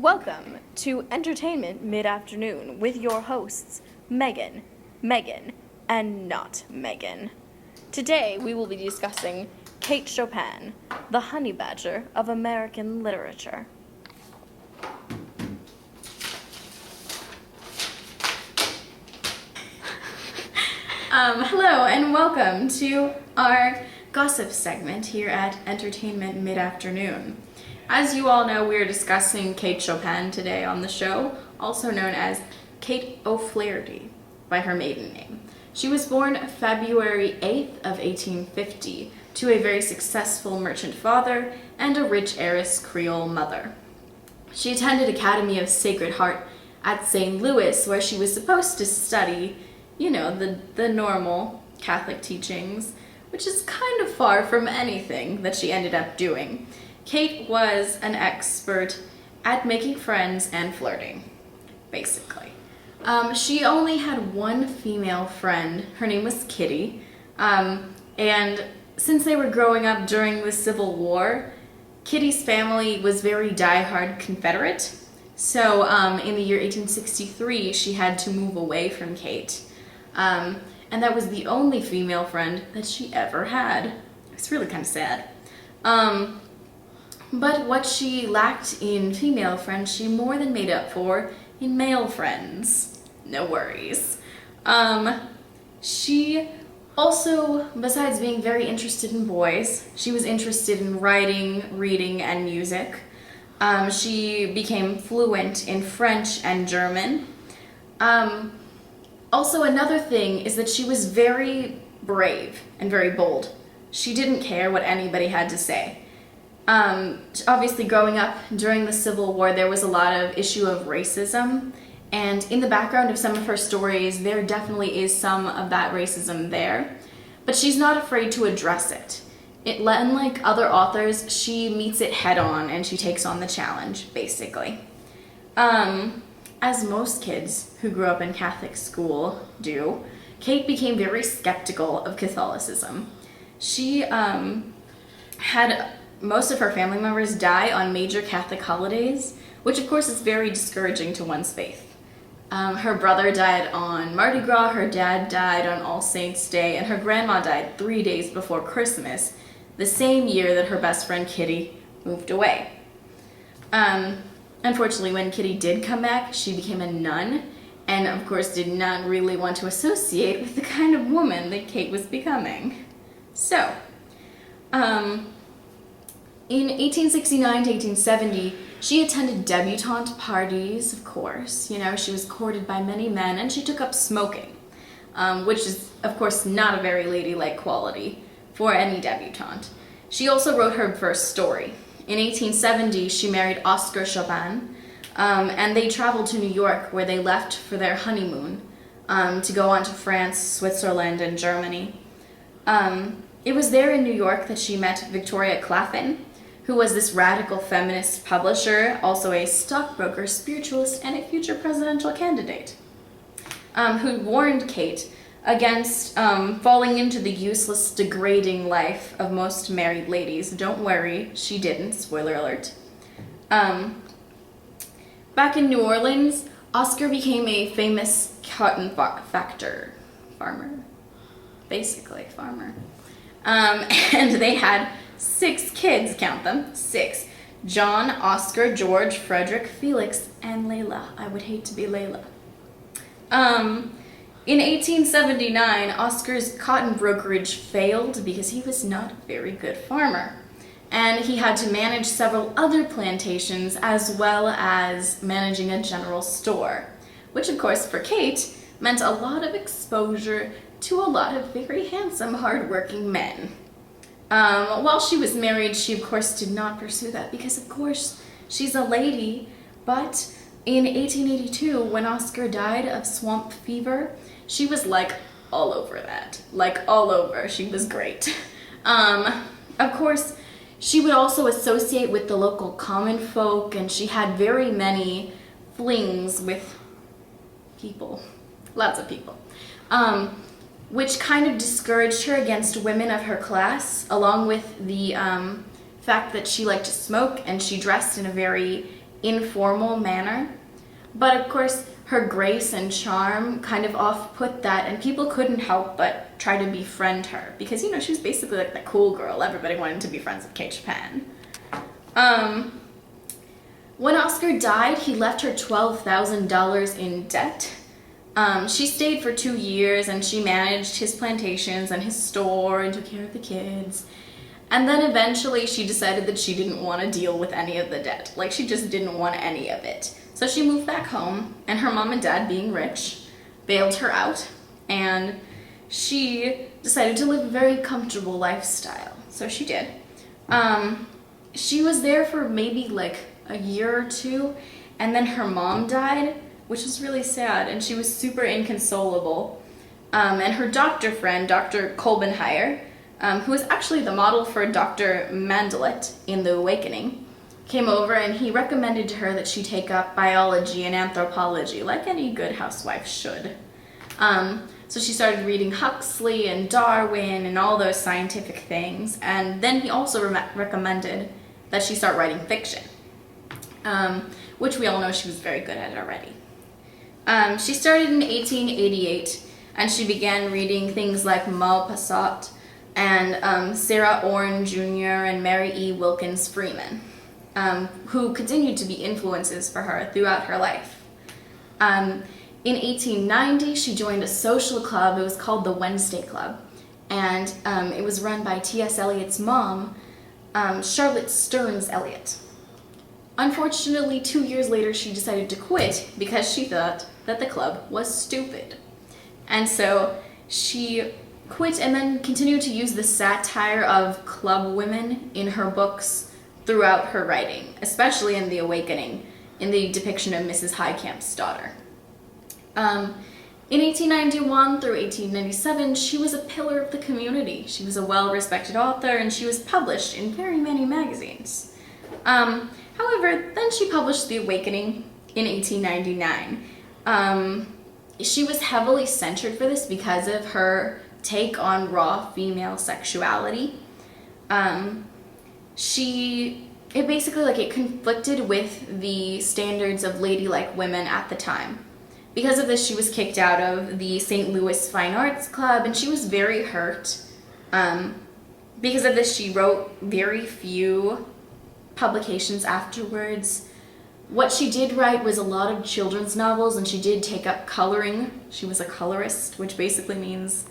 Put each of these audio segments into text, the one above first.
Welcome to Entertainment Mid-Afternoon with your hosts, Megan, and not Megan. Today we will be discussing Kate Chopin, the honey badger of American literature. Hello and welcome to our gossip segment here at Entertainment Mid-Afternoon. As you all know, we are discussing Kate Chopin today on the show, also known as Kate O'Flaherty by her maiden name. She was born February 8th of 1850 to a very successful merchant father and a rich heiress Creole mother. She attended Academy of Sacred Heart at St. Louis, where she was supposed to study, the normal Catholic teachings, which is kind of far from anything that she ended up doing. Kate was an expert at making friends and flirting, basically. She only had one female friend. Her name was Kitty. And since they were growing up during the Civil War, Kitty's family was very diehard Confederate. So in the year 1863, she had to move away from Kate. And that was the only female friend that she ever had. It's really kind of sad. But what she lacked in female friends, she more than made up for in male friends. No worries. She also, besides being very interested in boys, she was interested in writing, reading, and music. She became fluent in French and German. Also, another thing is that she was very brave and very bold. She didn't care what anybody had to say. Obviously, growing up during the Civil War, there was a lot of issue of racism, and in the background of some of her stories, there definitely is some of that racism there, but she's not afraid to address it. Unlike other authors, she meets it head on, and she takes on the challenge, basically. As most kids who grew up in Catholic school do, Kate became very skeptical of Catholicism. She had most of her family members die on major Catholic holidays, which of course is very discouraging to one's faith. Her brother died on Mardi Gras, her dad died on All Saints' Day, and her grandma died 3 days before Christmas, the same year that her best friend Kitty moved away. Unfortunately, when Kitty did come back, she became a nun, and of course did not really want to associate with the kind of woman that Kate was becoming. So, in 1869 to 1870, she attended debutante parties, of course. She was courted by many men, and she took up smoking, which is, of course, not a very ladylike quality for any debutante. She also wrote her first story. In 1870, she married Oscar Chopin, and they traveled to New York, where they left for their honeymoon to go on to France, Switzerland, and Germany. It was there in New York that she met Victoria Claflin, who was this radical feminist publisher, also a stockbroker, spiritualist, and a future presidential candidate, who warned Kate against falling into the useless, degrading life of most married ladies. Don't worry, she didn't. Spoiler alert. Back in New Orleans, Oscar became a famous cotton farmer. Basically, farmer. And they had 6 kids, count them, 6. John, Oscar, George, Frederick, Felix, and Layla. I would hate to be Layla. In 1879, Oscar's cotton brokerage failed because he was not a very good farmer. And he had to manage several other plantations as well as managing a general store, which of course for Kate meant a lot of exposure to a lot of very handsome, hard-working men. While she was married, she of course did not pursue that because of course she's a lady, but in 1882, when Oscar died of swamp fever, she was all over that. All over. She was great. Of course, she would also associate with the local common folk, and she had very many flings with people. Lots of people. Which kind of discouraged her against women of her class, along with the fact that she liked to smoke and she dressed in a very informal manner. But of course, her grace and charm kind of off-put that, and people couldn't help but try to befriend her because, you know, she was basically like the cool girl. Everybody wanted to be friends with Kate Chopin. When Oscar died, he left her $12,000 in debt. She stayed for 2 years and she managed his plantations and his store and took care of the kids. And then eventually she decided that she didn't want to deal with any of the debt. Like, she just didn't want any of it. So she moved back home, and her mom and dad, being rich, bailed her out, and she decided to live a very comfortable lifestyle. So she did. She was there for maybe like a year or two, and then her mom died, which was really sad, and she was super inconsolable. And her doctor friend, Dr. Kolbenheyer, who was actually the model for Dr. Mandelet in The Awakening, came over and he recommended to her that she take up biology and anthropology, like any good housewife should. So she started reading Huxley and Darwin and all those scientific things, and then he also recommended that she start writing fiction, which we all know she was very good at already. She started in 1888, and she began reading things like Maupassant and Sarah Orne Jr. and Mary E. Wilkins Freeman, who continued to be influences for her throughout her life. In 1890, she joined a social club. It was called the Wednesday Club, and it was run by T.S. Eliot's mom, Charlotte Stearns Eliot. Unfortunately, 2 years later, she decided to quit because she thought that the club was stupid. And so she quit and then continued to use the satire of club women in her books throughout her writing, especially in The Awakening, in the depiction of Mrs. Highcamp's daughter. In 1891 through 1897, she was a pillar of the community. She was a well-respected author, and she was published in very many magazines. However, then she published The Awakening in 1899. She was heavily censored for this because of her take on raw female sexuality. It conflicted with the standards of ladylike women at the time. Because of this, she was kicked out of the St. Louis Fine Arts Club, and she was very hurt. Because of this, she wrote very few publications afterwards. What she did write was a lot of children's novels, and she did take up coloring. She was a colorist, which basically means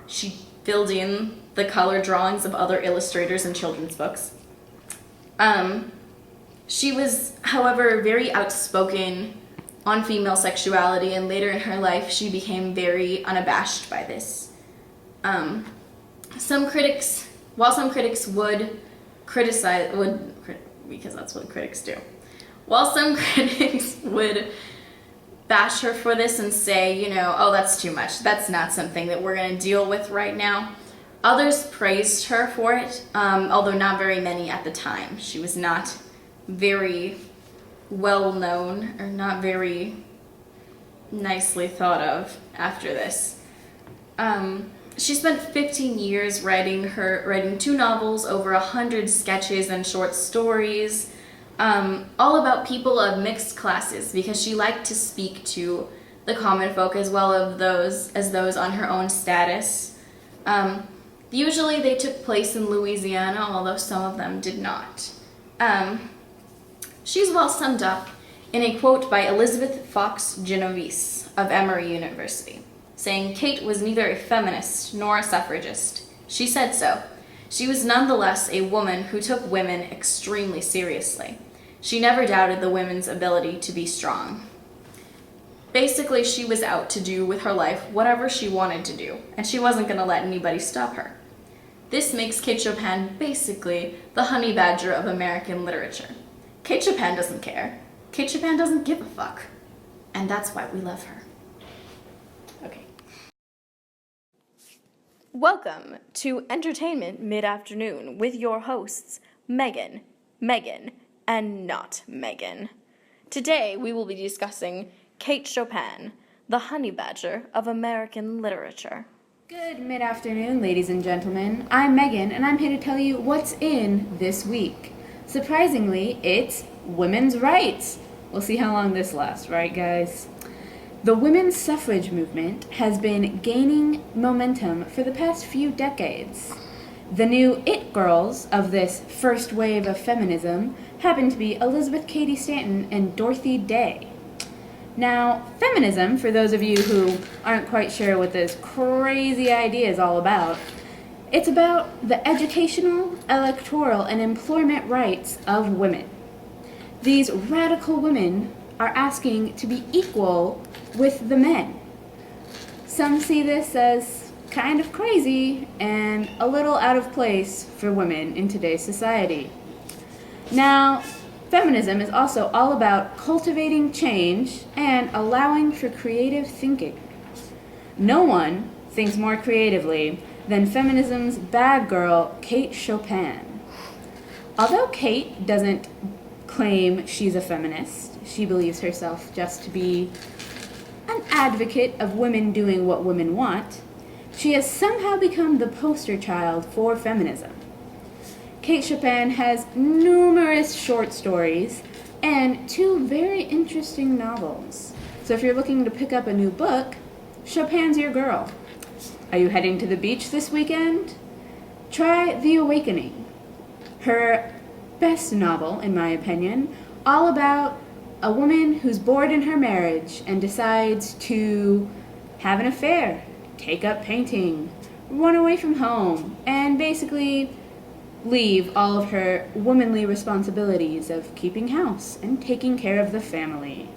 she filled in the color drawings of other illustrators in children's books. She was, however, very outspoken on female sexuality, and later in her life she became very unabashed by this. While some critics would criticize, because that's what critics do. While some critics would bash her for this and say, you know, oh, that's too much, that's not something that we're going to deal with right now, others praised her for it, although not very many at the time. She was not very well known, or not very nicely thought of after this. She spent 15 years writing 2 novels, over 100 sketches and short stories, all about people of mixed classes, because she liked to speak to the common folk as well as those on her own status. Usually they took place in Louisiana, although some of them did not. She's well summed up in a quote by Elizabeth Fox Genovese of Emory University, saying, "Kate was neither a feminist nor a suffragist. She said so. She was nonetheless a woman who took women extremely seriously. She never doubted the women's ability to be strong." Basically, she was out to do with her life whatever she wanted to do, and she wasn't going to let anybody stop her. This makes Kate Chopin basically the honey badger of American literature. Kate Chopin doesn't care. Kate Chopin doesn't give a fuck. And that's why we love her. Okay. Welcome to Entertainment Mid-Afternoon with your hosts, Megan, and not Megan. Today we will be discussing Kate Chopin, the honey badger of American literature. Good mid-afternoon, ladies and gentlemen. I'm Megan, and I'm here to tell you what's in this week. Surprisingly, it's women's rights. We'll see how long this lasts, right, guys? The women's suffrage movement has been gaining momentum for the past few decades. The new it girls of this first wave of feminism happen to be Elizabeth Cady Stanton and Dorothy Day. Now, feminism, for those of you who aren't quite sure what this crazy idea is all about, it's about the educational, electoral, and employment rights of women. These radical women are asking to be equal with the men. Some see this as kind of crazy and a little out of place for women in today's society. Now, feminism is also all about cultivating change and allowing for creative thinking. No one thinks more creatively than feminism's bad girl, Kate Chopin. Although Kate doesn't claim she's a feminist, she believes herself just to be an advocate of women doing what women want, she has somehow become the poster child for feminism. Kate Chopin has numerous short stories and 2 very interesting novels. So if you're looking to pick up a new book, Chopin's your girl. Are you heading to the beach this weekend? Try The Awakening, her best novel, in my opinion, all about a woman who's bored in her marriage and decides to have an affair, take up painting, run away from home, and basically leave all of her womanly responsibilities of keeping house and taking care of the family.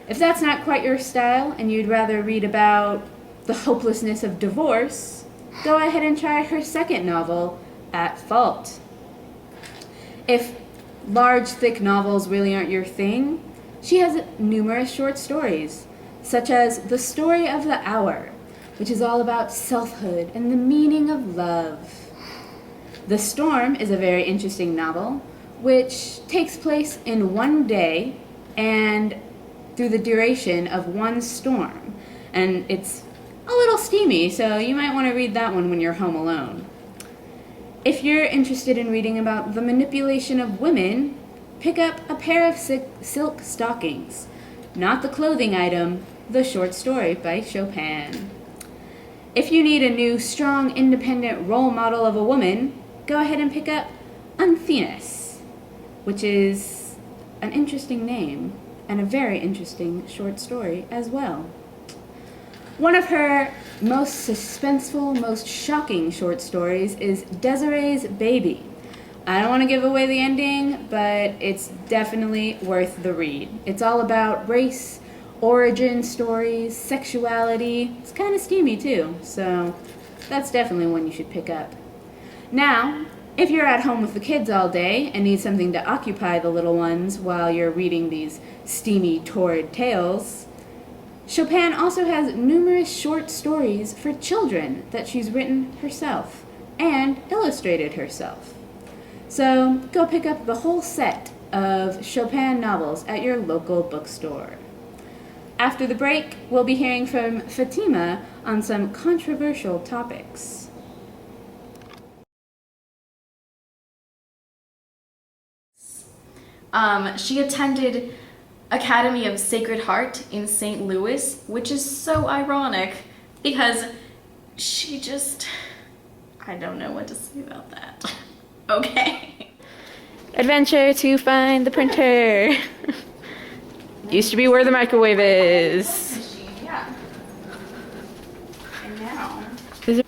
If that's not quite your style and you'd rather read about the hopelessness of divorce, go ahead and try her second novel, At Fault. If large, thick novels really aren't your thing, she has numerous short stories, such as The Story of the Hour, which is all about selfhood and the meaning of love. The Storm is a very interesting novel, which takes place in one day and through the duration of one storm. And it's a little steamy, so you might want to read that one when you're home alone. If you're interested in reading about the manipulation of women, pick up A Pair of Silk Stockings. Not the clothing item, the short story by Chopin. If you need a new, strong, independent role model of a woman, go ahead and pick up Unthinus, which is an interesting name and a very interesting short story as well. One of her most suspenseful, most shocking short stories is Desiree's Baby. I don't want to give away the ending, but it's definitely worth the read. It's all about race, origin stories, sexuality. It's kind of steamy too, so that's definitely one you should pick up. Now, if you're at home with the kids all day and need something to occupy the little ones while you're reading these steamy, torrid tales, Chopin also has numerous short stories for children that she's written herself and illustrated herself. So go pick up the whole set of Chopin novels at your local bookstore. After the break, we'll be hearing from Fatima on some controversial topics. She attended Academy of Sacred Heart in St. Louis, which is so ironic because she just, I don't know what to say about that. Okay. Adventure to find the printer. Used to be where the microwave is. Yeah. And now. Is it-